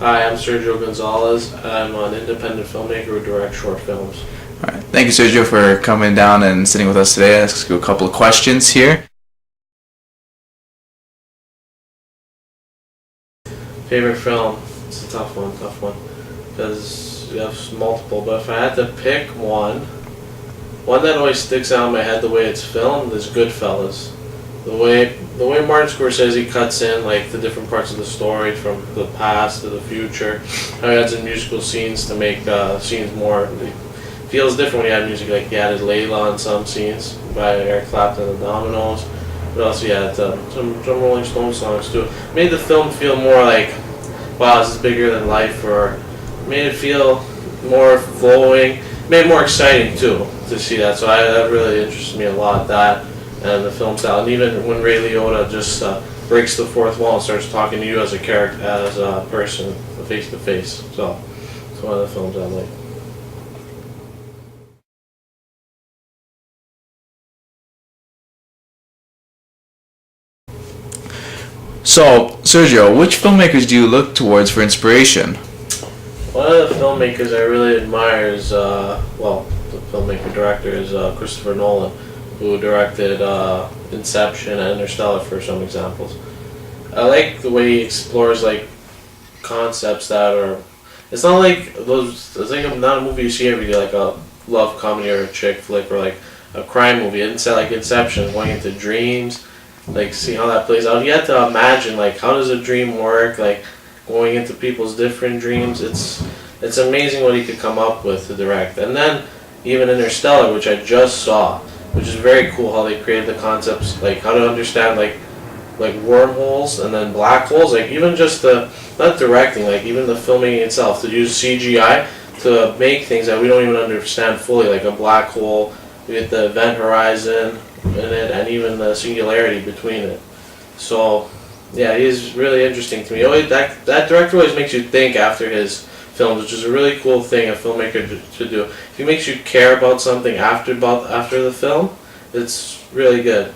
Hi, I'm Sergio Gonzalez. I'm an independent filmmaker who directs short films. All right. Thank you, Sergio, for coming down and sitting with us today. Let's ask you a couple of questions here. Favorite film? It's a tough one, because you have multiple. But if I had to pick one that always sticks out in my head the way it's filmed is Goodfellas. The way Martin Scorsese cuts in like the different parts of the story from the past to the future. How he adds in musical scenes to make scenes more. It feels different when you add music. Like he added Layla on some scenes by Eric Clapton and the Dominoes. But also he had some Rolling Stones songs too. Made the film feel more like, wow, this is bigger than life, or made it feel more flowing. Made it more exciting too to see that. So that really interests me a lot. That and the film style, and even when Ray Liotta just breaks the fourth wall and starts talking to you as a character, as a person, face to face. So it's one of the films I like. So, Sergio, which filmmakers do you look towards for inspiration? One of the filmmakers I really admire is, well, the filmmaker director is Christopher Nolan, who directed Inception and Interstellar for some examples. I like the way he explores like concepts that are. It's not like those. It's like not a movie you see every day, like a love comedy or a chick flick or like a crime movie. It's like Inception, going into dreams, like see how that plays out. You have to imagine like how does a dream work, like going into people's different dreams. It's amazing what he could come up with to direct. And then even Interstellar, which I just saw, which is very cool how they created the concepts, like how to understand like wormholes and then black holes, like even just the not directing, like even the filming itself, to use CGI to make things that we don't even understand fully, like a black hole, we get the event horizon in it and even the singularity between it. So yeah, he's really interesting to me. That director always makes you think after his films, which is a really cool thing a filmmaker to do. If he makes you care about something after the film, it's really good.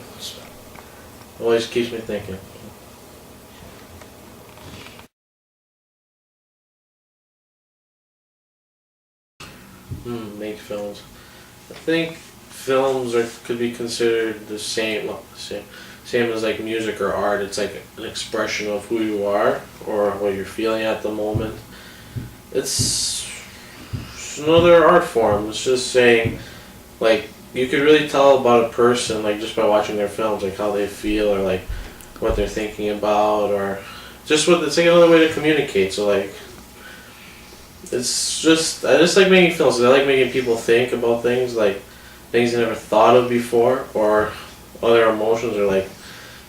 Always keeps me thinking. Make films. I think films could be considered the same, well, same as like music or art. It's like an expression of who you are or what you're feeling at the moment. It's another art form. It's just saying, like, you could really tell about a person like just by watching their films, like how they feel or like what they're thinking about, or just what it's like another way to communicate. So like, I just like making films. I like making people think about things, like things they never thought of before, or other emotions, or like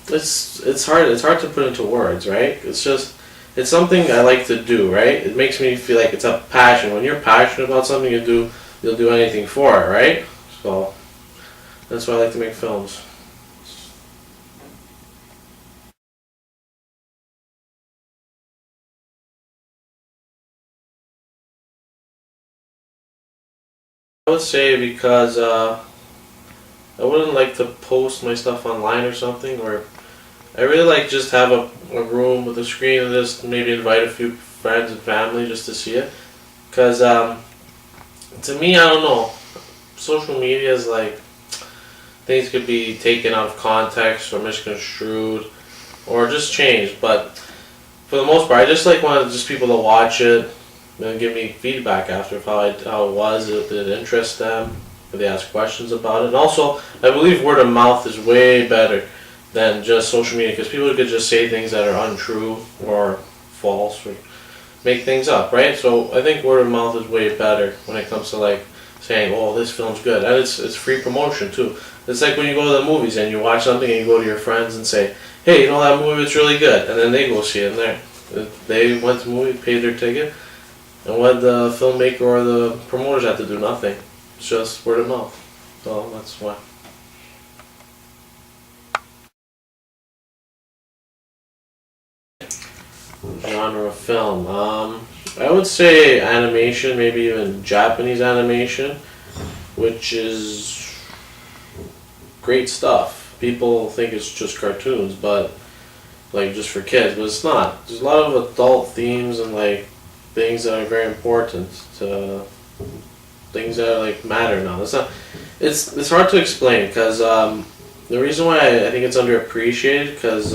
it's hard to put into words, right? It's something I like to do, right? It makes me feel like it's a passion. When you're passionate about something, you'll do anything for it, right? So that's why I like to make films. I would say because I wouldn't like to post my stuff online or something, or I really like just have a room with a screen and just maybe invite a few friends and family just to see it. Because to me, I don't know, social media is like, things could be taken out of context or misconstrued or just changed. But for the most part, I just like wanted just people to watch it and give me feedback after of how it was, if it interest them, if they ask questions about it. And also, I believe word of mouth is way better than just social media, because people could just say things that are untrue or false or make things up, right? So I think word of mouth is way better when it comes to like saying, "Oh, this film's good," and it's free promotion too. It's like when you go to the movies and you watch something and you go to your friends and say, "Hey, you know that movie? It's really good," and then they go see it. And they went to the movie, paid their ticket, and what the filmmaker or the promoters have to do? Nothing. It's just word of mouth. So that's why. Genre of film. I would say animation, maybe even Japanese animation, which is great stuff. People think it's just cartoons, but like just for kids, but it's not. There's a lot of adult themes and like things that are very important to things that like matter now. It's not. It's hard to explain because the reason why I think it's underappreciated because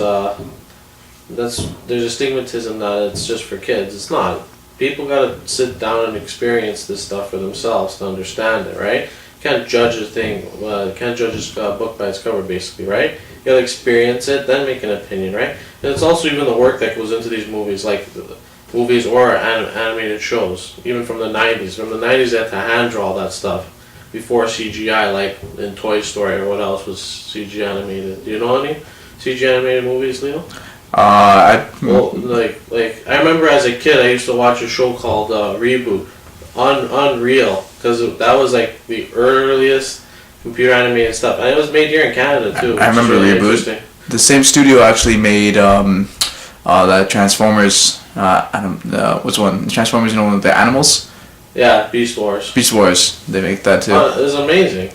there's a stigmatism that it's just for kids. It's not. People gotta sit down and experience this stuff for themselves to understand it, right? You can't judge a thing. You can't judge a book by its cover, basically, right? You gotta experience it, then make an opinion, right? And it's also even the work that goes into these movies, like movies or animated shows, even from the 90s. From the 90s, they had to hand draw that stuff before CGI, like in Toy Story or what else was CG animated. Do you know any CG animated movies, Leo? Well, like I remember as a kid, I used to watch a show called Reboot on Unreal because that was like the earliest computer animated stuff, and it was made here in Canada too. I remember really Reboot. The same studio actually made that Transformers. What's one? The Transformers, you know, the animals. Yeah, Beast Wars. Beast Wars. They make that too. It was amazing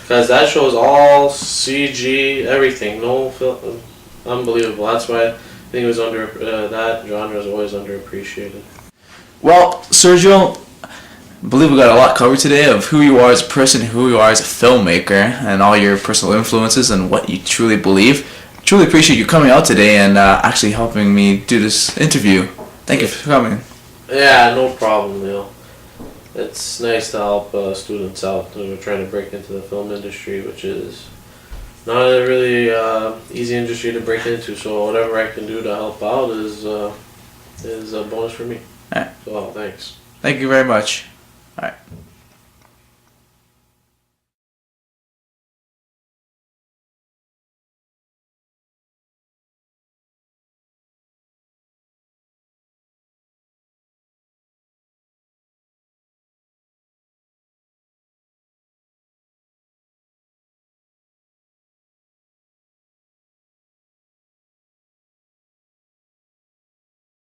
because that show is all CG, everything, no film. Unbelievable. That's why I think it was that genre is always underappreciated. Well, Sergio, I believe we got a lot covered today of who you are as a person, who you are as a filmmaker, and all your personal influences and what you truly believe. Truly appreciate you coming out today and actually helping me do this interview. Thank you for coming. Yeah, no problem, Neil. It's nice to help students out who are trying to break into the film industry, which is not a really easy industry to break into. So whatever I can do to help out is a bonus for me. All right. So thanks. Thank you very much. All right.